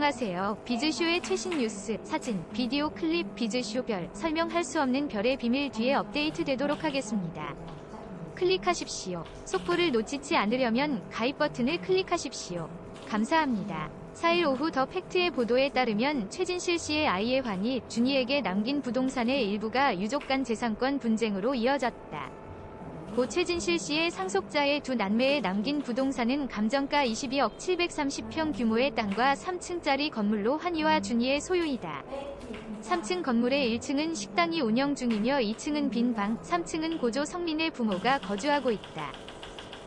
안녕하세요. 비즈쇼의 최신 뉴스, 사진, 비디오 클립 비즈쇼별, 설명할 수 없는 별의 비밀 뒤에 업데이트 되도록 하겠습니다. 클릭하십시오. 속보를 놓치지 않으려면 가입 버튼을 클릭하십시오. 감사합니다. 4일 오후 더 팩트의 보도에 따르면 최진실 씨의 아이의 환희, 준이에게 남긴 부동산의 일부가 유족 간 재산권 분쟁으로 이어졌다. 고 최진실 씨의 상속자의 두 남매에 남긴 부동산은 감정가 22억 730평 규모의 땅과 3층짜리 건물로 환희와 준이의 소유이다. 3층 건물의 1층은 식당이 운영 중이며 2층은 빈 방, 3층은 고조 성민의 부모가 거주하고 있다.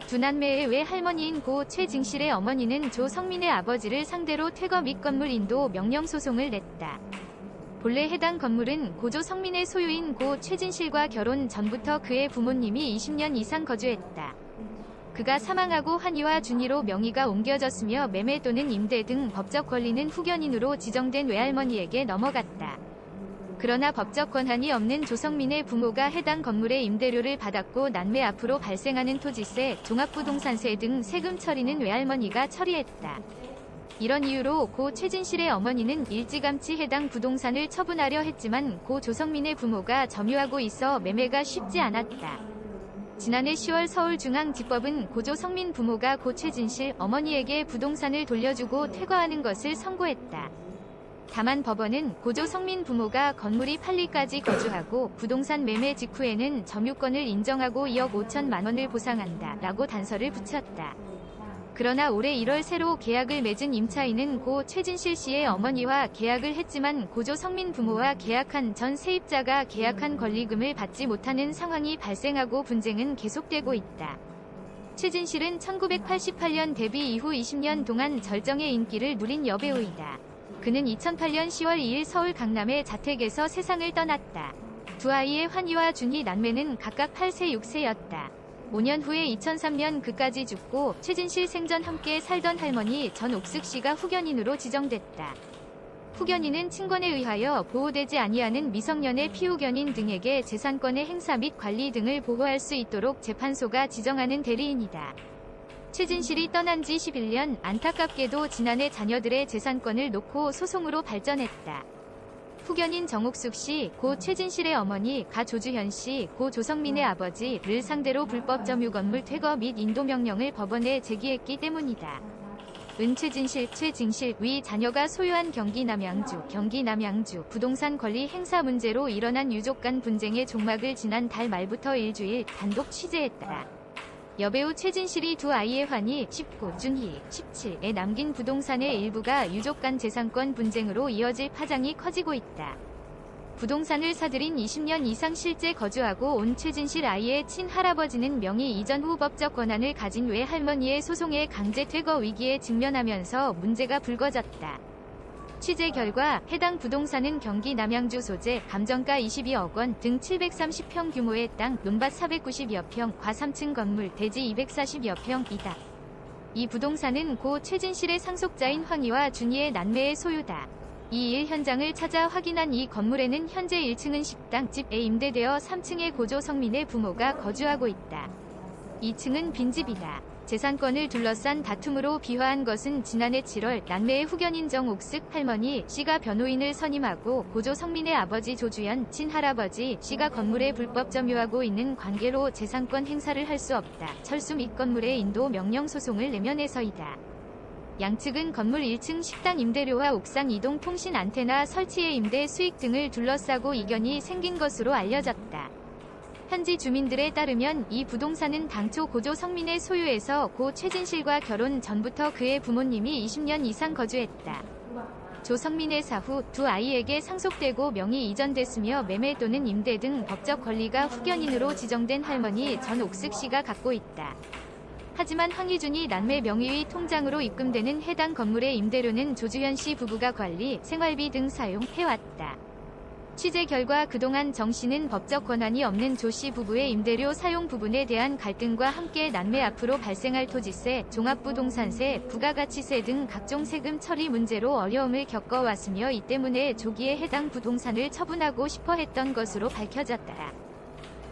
두 남매의 외할머니인 고 최진실의 어머니는 조 성민의 아버지를 상대로 퇴거 및 건물 인도 명령소송을 냈다. 본래 해당 건물은 고조 성민의 소유인 고 최진실과 결혼 전부터 그의 부모님이 20년 이상 거주했다. 그가 사망하고 환희와 준이로 명의가 옮겨졌으며 매매 또는 임대 등 법적 권리는 후견인으로 지정된 외할머니에게 넘어갔다. 그러나 법적 권한이 없는 조성민의 부모가 해당 건물의 임대료를 받았고 남매 앞으로 발생하는 토지세, 종합부동산세 등 세금 처리는 외할머니가 처리했다. 이런 이유로 고 최진실의 어머니는 일찌감치 해당 부동산을 처분하려 했지만 고 조성민의 부모가 점유하고 있어 매매가 쉽지 않았다. 지난해 10월 서울중앙지법은 고 조성민 부모가 고 최진실 어머니에게 부동산을 돌려주고 퇴거하는 것을 선고했다. 다만 법원은 고 조성민 부모가 건물이 팔리까지 거주하고 부동산 매매 직후에는 점유권을 인정하고 2억 5천만 원을 보상한다 라고 단서를 붙였다. 그러나 올해 1월 새로 계약을 맺은 임차인은 고 최진실 씨의 어머니와 계약을 했지만 고조 성민 부모와 계약한 전 세입자가 계약한 권리금을 받지 못하는 상황이 발생하고 분쟁은 계속되고 있다. 최진실은 1988년 데뷔 이후 20년 동안 절정의 인기를 누린 여배우이다. 그는 2008년 10월 2일 서울 강남의 자택에서 세상을 떠났다. 두 아이의 환희와 준희 남매는 각각 8세 6세였다. 5년 후에 2003년 그까지 죽고 최진실 생전 함께 살던 할머니 전옥숙 씨가 후견인으로 지정됐다. 후견인은 친권에 의하여 보호되지 아니하는 미성년의 피후견인 등에게 재산권의 행사 및 관리 등을 보호할 수 있도록 재판소가 지정하는 대리인이다. 최진실이 떠난 지 11년, 안타깝게도 지난해 자녀들의 재산권을 놓고 소송으로 발전했다. 후견인 정옥숙 씨, 고 최진실의 어머니, 가 조주현 씨, 고 조성민의 아버지를 상대로 불법 점유 건물 퇴거 및 인도 명령을 법원에 제기했기 때문이다. 최진실 위 자녀가 소유한 경기 남양주 부동산 권리 행사 문제로 일어난 유족 간 분쟁의 종막을 지난 달 말부터 일주일 단독 취재했다. 여배우 최진실이 두 아이의 환희, 19, 준희, 17에 남긴 부동산의 일부가 유족 간 재산권 분쟁으로 이어질 파장이 커지고 있다. 부동산을 사들인 20년 이상 실제 거주하고 온 최진실 아이의 친할아버지는 명의 이전 후 법적 권한을 가진 외할머니의 소송에 강제 퇴거 위기에 직면하면서 문제가 불거졌다. 취재 결과 해당 부동산은 경기 남양주 소재, 감정가 22억 원 등 730평 규모의 땅, 논밭 490여 평, 과 3층 건물, 대지 240여 평이다. 이 부동산은 고 최진실의 상속자인 환희와 준희의 남매의 소유다. 이 일 현장을 찾아 확인한 이 건물에는 현재 1층은 식당, 집에 임대되어 3층에 고조 성민의 부모가 거주하고 있다. 2층은 빈집이다. 재산권을 둘러싼 다툼으로 비화한 것은 지난해 7월 남매의 후견인 정옥숙 할머니 씨가 변호인을 선임하고 고조 성민의 아버지 조주현 친할아버지 씨가 건물에 불법 점유하고 있는 관계로 재산권 행사를 할 수 없다. 철수 및 건물의 인도 명령 소송을 내면에서이다. 양측은 건물 1층 식당 임대료와 옥상 이동 통신 안테나 설치의 임대 수익 등을 둘러싸고 이견이 생긴 것으로 알려졌다. 현지 주민들에 따르면 이 부동산은 당초 고조 성민의 소유에서 고 최진실과 결혼 전부터 그의 부모님이 20년 이상 거주했다. 조 성민의 사후 두 아이에게 상속되고 명의 이전됐으며 매매 또는 임대 등 법적 권리가 후견인으로 지정된 할머니 전옥숙 씨가 갖고 있다. 하지만 황희준이 남매 명의의 통장으로 입금되는 해당 건물의 임대료는 조주현 씨 부부가 관리, 생활비 등 사용해왔다. 취재 결과 그동안 정 씨는 법적 권한이 없는 조 씨 부부의 임대료 사용 부분에 대한 갈등과 함께 남매 앞으로 발생할 토지세, 종합부동산세, 부가가치세 등 각종 세금 처리 문제로 어려움을 겪어왔으며 이 때문에 조기에 해당 부동산을 처분하고 싶어 했던 것으로 밝혀졌다.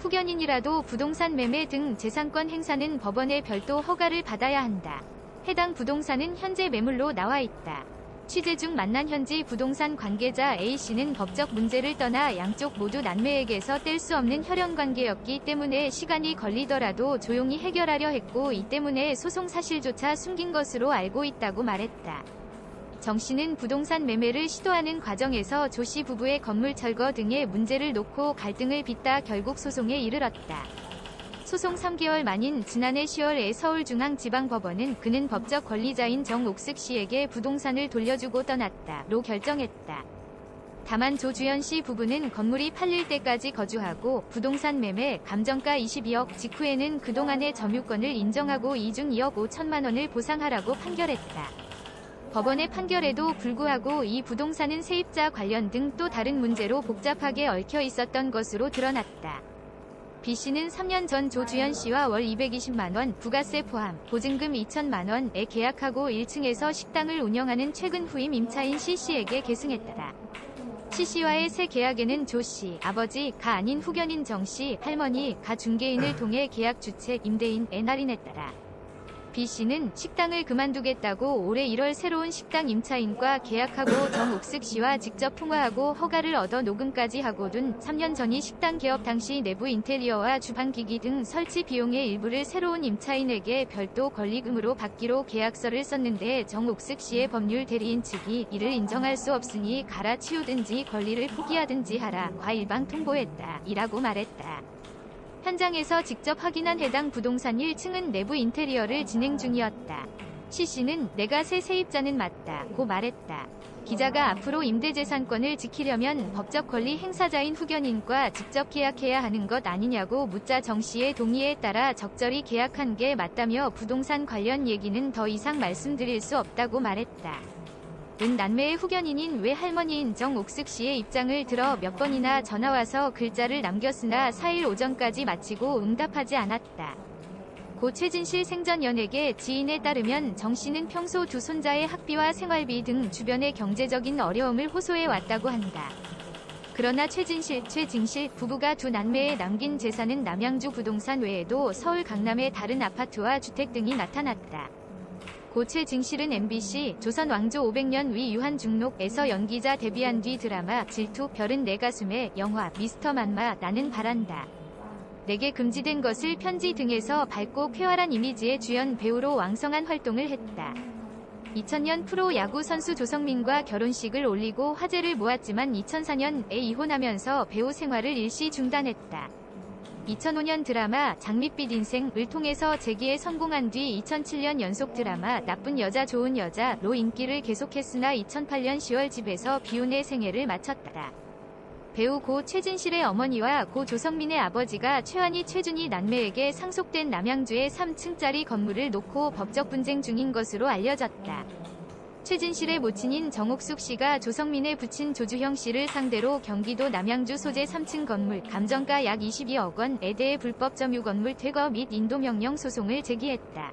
후견인이라도 부동산 매매 등 재산권 행사는 법원의 별도 허가를 받아야 한다. 해당 부동산은 현재 매물로 나와 있다. 취재 중 만난 현지 부동산 관계자 A씨는 법적 문제를 떠나 양쪽 모두 남매에게서 뗄 수 없는 혈연관계였기 때문에 시간이 걸리더라도 조용히 해결하려 했고 이 때문에 소송 사실조차 숨긴 것으로 알고 있다고 말했다. 정씨는 부동산 매매를 시도하는 과정에서 조씨 부부의 건물 철거 등의 문제를 놓고 갈등을 빚다 결국 소송에 이르렀다. 소송 3개월 만인 지난해 10월에 서울중앙지방법원은 그는 법적 권리자인 정옥숙 씨에게 부동산을 돌려주고 떠났다로 결정했다. 다만 조주현 씨 부부는 건물이 팔릴 때까지 거주하고 부동산 매매 감정가 22억 직후에는 그동안의 점유권을 인정하고 이중 2억 5천만 원을 보상하라고 판결했다. 법원의 판결에도 불구하고 이 부동산은 세입자 관련 등 또 다른 문제로 복잡하게 얽혀 있었던 것으로 드러났다. B씨는 3년 전 조주현 씨와 월 220만 원, 부가세 포함, 보증금 2천만 원에 계약하고 1층에서 식당을 운영하는 최근 후임 임차인 C씨에게 계승했다. C씨와의 새 계약에는 조씨, 아버지가 아닌 후견인 정씨, 할머니가 중개인을 통해 계약 주체, 임대인에 할인했다. B씨는 식당을 그만두겠다고 올해 1월 새로운 식당 임차인과 계약하고 정옥숙 씨와 직접 통화하고 허가를 얻어 녹음까지 하고 둔 3년 전이 식당 개업 당시 내부 인테리어와 주방기기 등 설치 비용의 일부를 새로운 임차인에게 별도 권리금으로 받기로 계약서를 썼는데 정옥숙 씨의 법률 대리인 측이 이를 인정할 수 없으니 갈아치우든지 권리를 포기하든지 하라 과 일방 통보했다. 이라고 말했다. 현장에서 직접 확인한 해당 부동산 1층은 내부 인테리어를 진행 중이었다. C씨는 내가 새 세입자는 맞다고 말했다. 기자가 앞으로 임대재산권을 지키려면 법적 권리 행사자인 후견인과 직접 계약해야 하는 것 아니냐고 묻자 정씨의 동의에 따라 적절히 계약한 게 맞다며 부동산 관련 얘기는 더 이상 말씀드릴 수 없다고 말했다. 은 남매의 후견인인 외할머니인 정옥숙 씨의 입장을 들어 몇 번이나 전화와서 글자를 남겼으나 4일 오전까지 마치고 응답하지 않았다. 고 최진실 생전 연예계 지인에 따르면 정씨는 평소 두 손자의 학비와 생활비 등 주변의 경제적인 어려움을 호소해 왔다고 한다. 그러나 최진실 부부가 두 남매에 남긴 재산은 남양주 부동산 외에도 서울 강남의 다른 아파트와 주택 등이 나타났다. 고 최진실은 MBC 조선 왕조 500년 위 유한중록에서 연기자 데뷔한 뒤 드라마 질투, 별은 내 가슴에, 영화 미스터 만마, 나는 바란다. 내게 금지된 것을 편지 등에서 밝고 쾌활한 이미지의 주연 배우로 왕성한 활동을 했다. 2000년 프로 야구 선수 조성민과 결혼식을 올리고 화제를 모았지만 2004년에 이혼하면서 배우 생활을 일시 중단했다. 2005년 드라마 장밋빛 인생을 통해서 재기에 성공한 뒤 2007년 연속 드라마 나쁜 여자 좋은 여자로 인기를 계속했으나 2008년 10월 집에서 비운의 생애를 마쳤다. 배우 고 최진실의 어머니와 고 조성민의 아버지가 최환희 최준희 남매에게 상속된 남양주의 3층짜리 건물을 놓고 법적 분쟁 중인 것으로 알려졌다. 최진실의 모친인 정옥숙 씨가 조성민의 부친 조주형 씨를 상대로 경기도 남양주 소재 3층 건물 감정가 약 22억 원에 대해 불법 점유 건물 퇴거 및 인도명령 소송을 제기했다.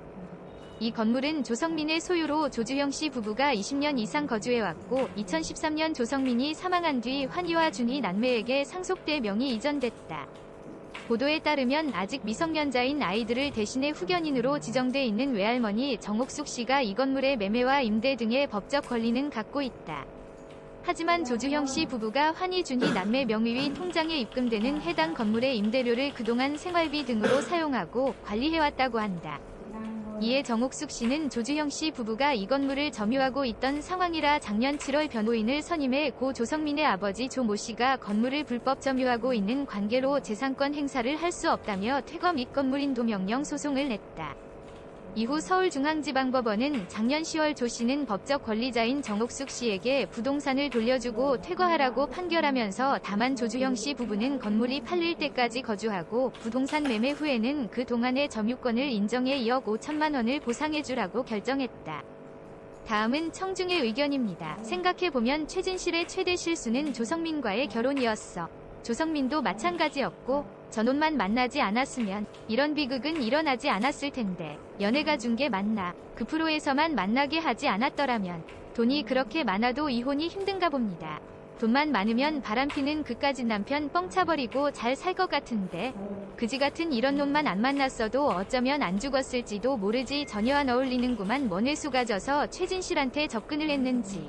이 건물은 조성민의 소유로 조주형 씨 부부가 20년 이상 거주해왔고 2013년 조성민이 사망한 뒤 환희와 준희 남매에게 상속돼 명의 이전됐다. 보도에 따르면 아직 미성년자인 아이들을 대신해 후견인으로 지정돼 있는 외할머니 정옥숙 씨가 이 건물의 매매와 임대 등의 법적 권리는 갖고 있다. 하지만 조주형 씨 부부가 환희 준희 남매 명의 통장에 입금되는 해당 건물의 임대료를 그동안 생활비 등으로 사용하고 관리해왔다고 한다. 이에 정옥숙 씨는 조주형 씨 부부가 이 건물을 점유하고 있던 상황이라 작년 7월 변호인을 선임해 고 조성민의 아버지 조 모 씨가 건물을 불법 점유하고 있는 관계로 재산권 행사를 할 수 없다며 퇴거 및 건물 인도 명령 소송을 냈다. 이후 서울중앙지방법원은 작년 10월 조 씨는 법적 권리자인 정옥숙 씨에게 부동산을 돌려주고 퇴거하라고 판결하면서 다만 조주형 씨 부부는 건물이 팔릴 때까지 거주하고 부동산 매매 후에는 그 동안의 점유권을 인정해 2억 5천만 원을 보상해주라고 결정했다. 다음은 청중의 의견입니다. 생각해보면 최진실의 최대 실수는 조성민과의 결혼이었어. 조성민도 마찬가지였고 전원만 만나지 않았으면 이런 비극은 일어나지 않았을 텐데 연애가 준 게 맞나? 그 프로에서만 만나게 하지 않았더라면 돈이 그렇게 많아도 이혼이 힘든가 봅니다. 돈만 많으면 바람피는 그까짓 남편 뻥 차버리고 잘 살 것 같은데 그지 같은 이런 놈만 안 만났어도 어쩌면 안 죽었을지도 모르지. 전혀 안 어울리는구만. 뭔 회수가 져서 최진실한테 접근을 했는지.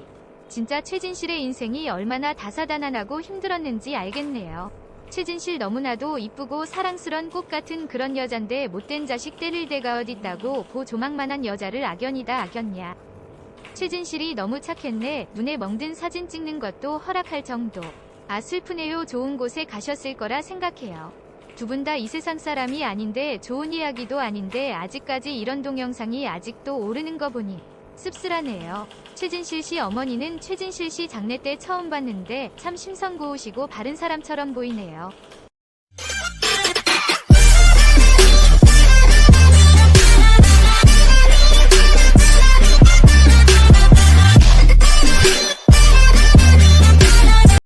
진짜 최진실의 인생이 얼마나 다사다난하고 힘들었는지 알겠네요. 최진실 너무나도 이쁘고 사랑스런 꽃 같은 그런 여잔데 못된 자식 때릴 데가 어딨다고 고 조망만한 여자를 악연이다 악연냐. 최진실이 너무 착했네. 눈에 멍든 사진 찍는 것도 허락할 정도. 아 슬프네요. 좋은 곳에 가셨을 거라 생각해요. 두 분 다 이 세상 사람이 아닌데 좋은 이야기도 아닌데 아직까지 이런 동영상이 아직도 오르는 거 보니 씁쓸하네요. 최진실 씨 어머니는 최진실 씨 장례 때 처음 봤는데 참 심성 고우시고 바른 사람처럼 보이네요.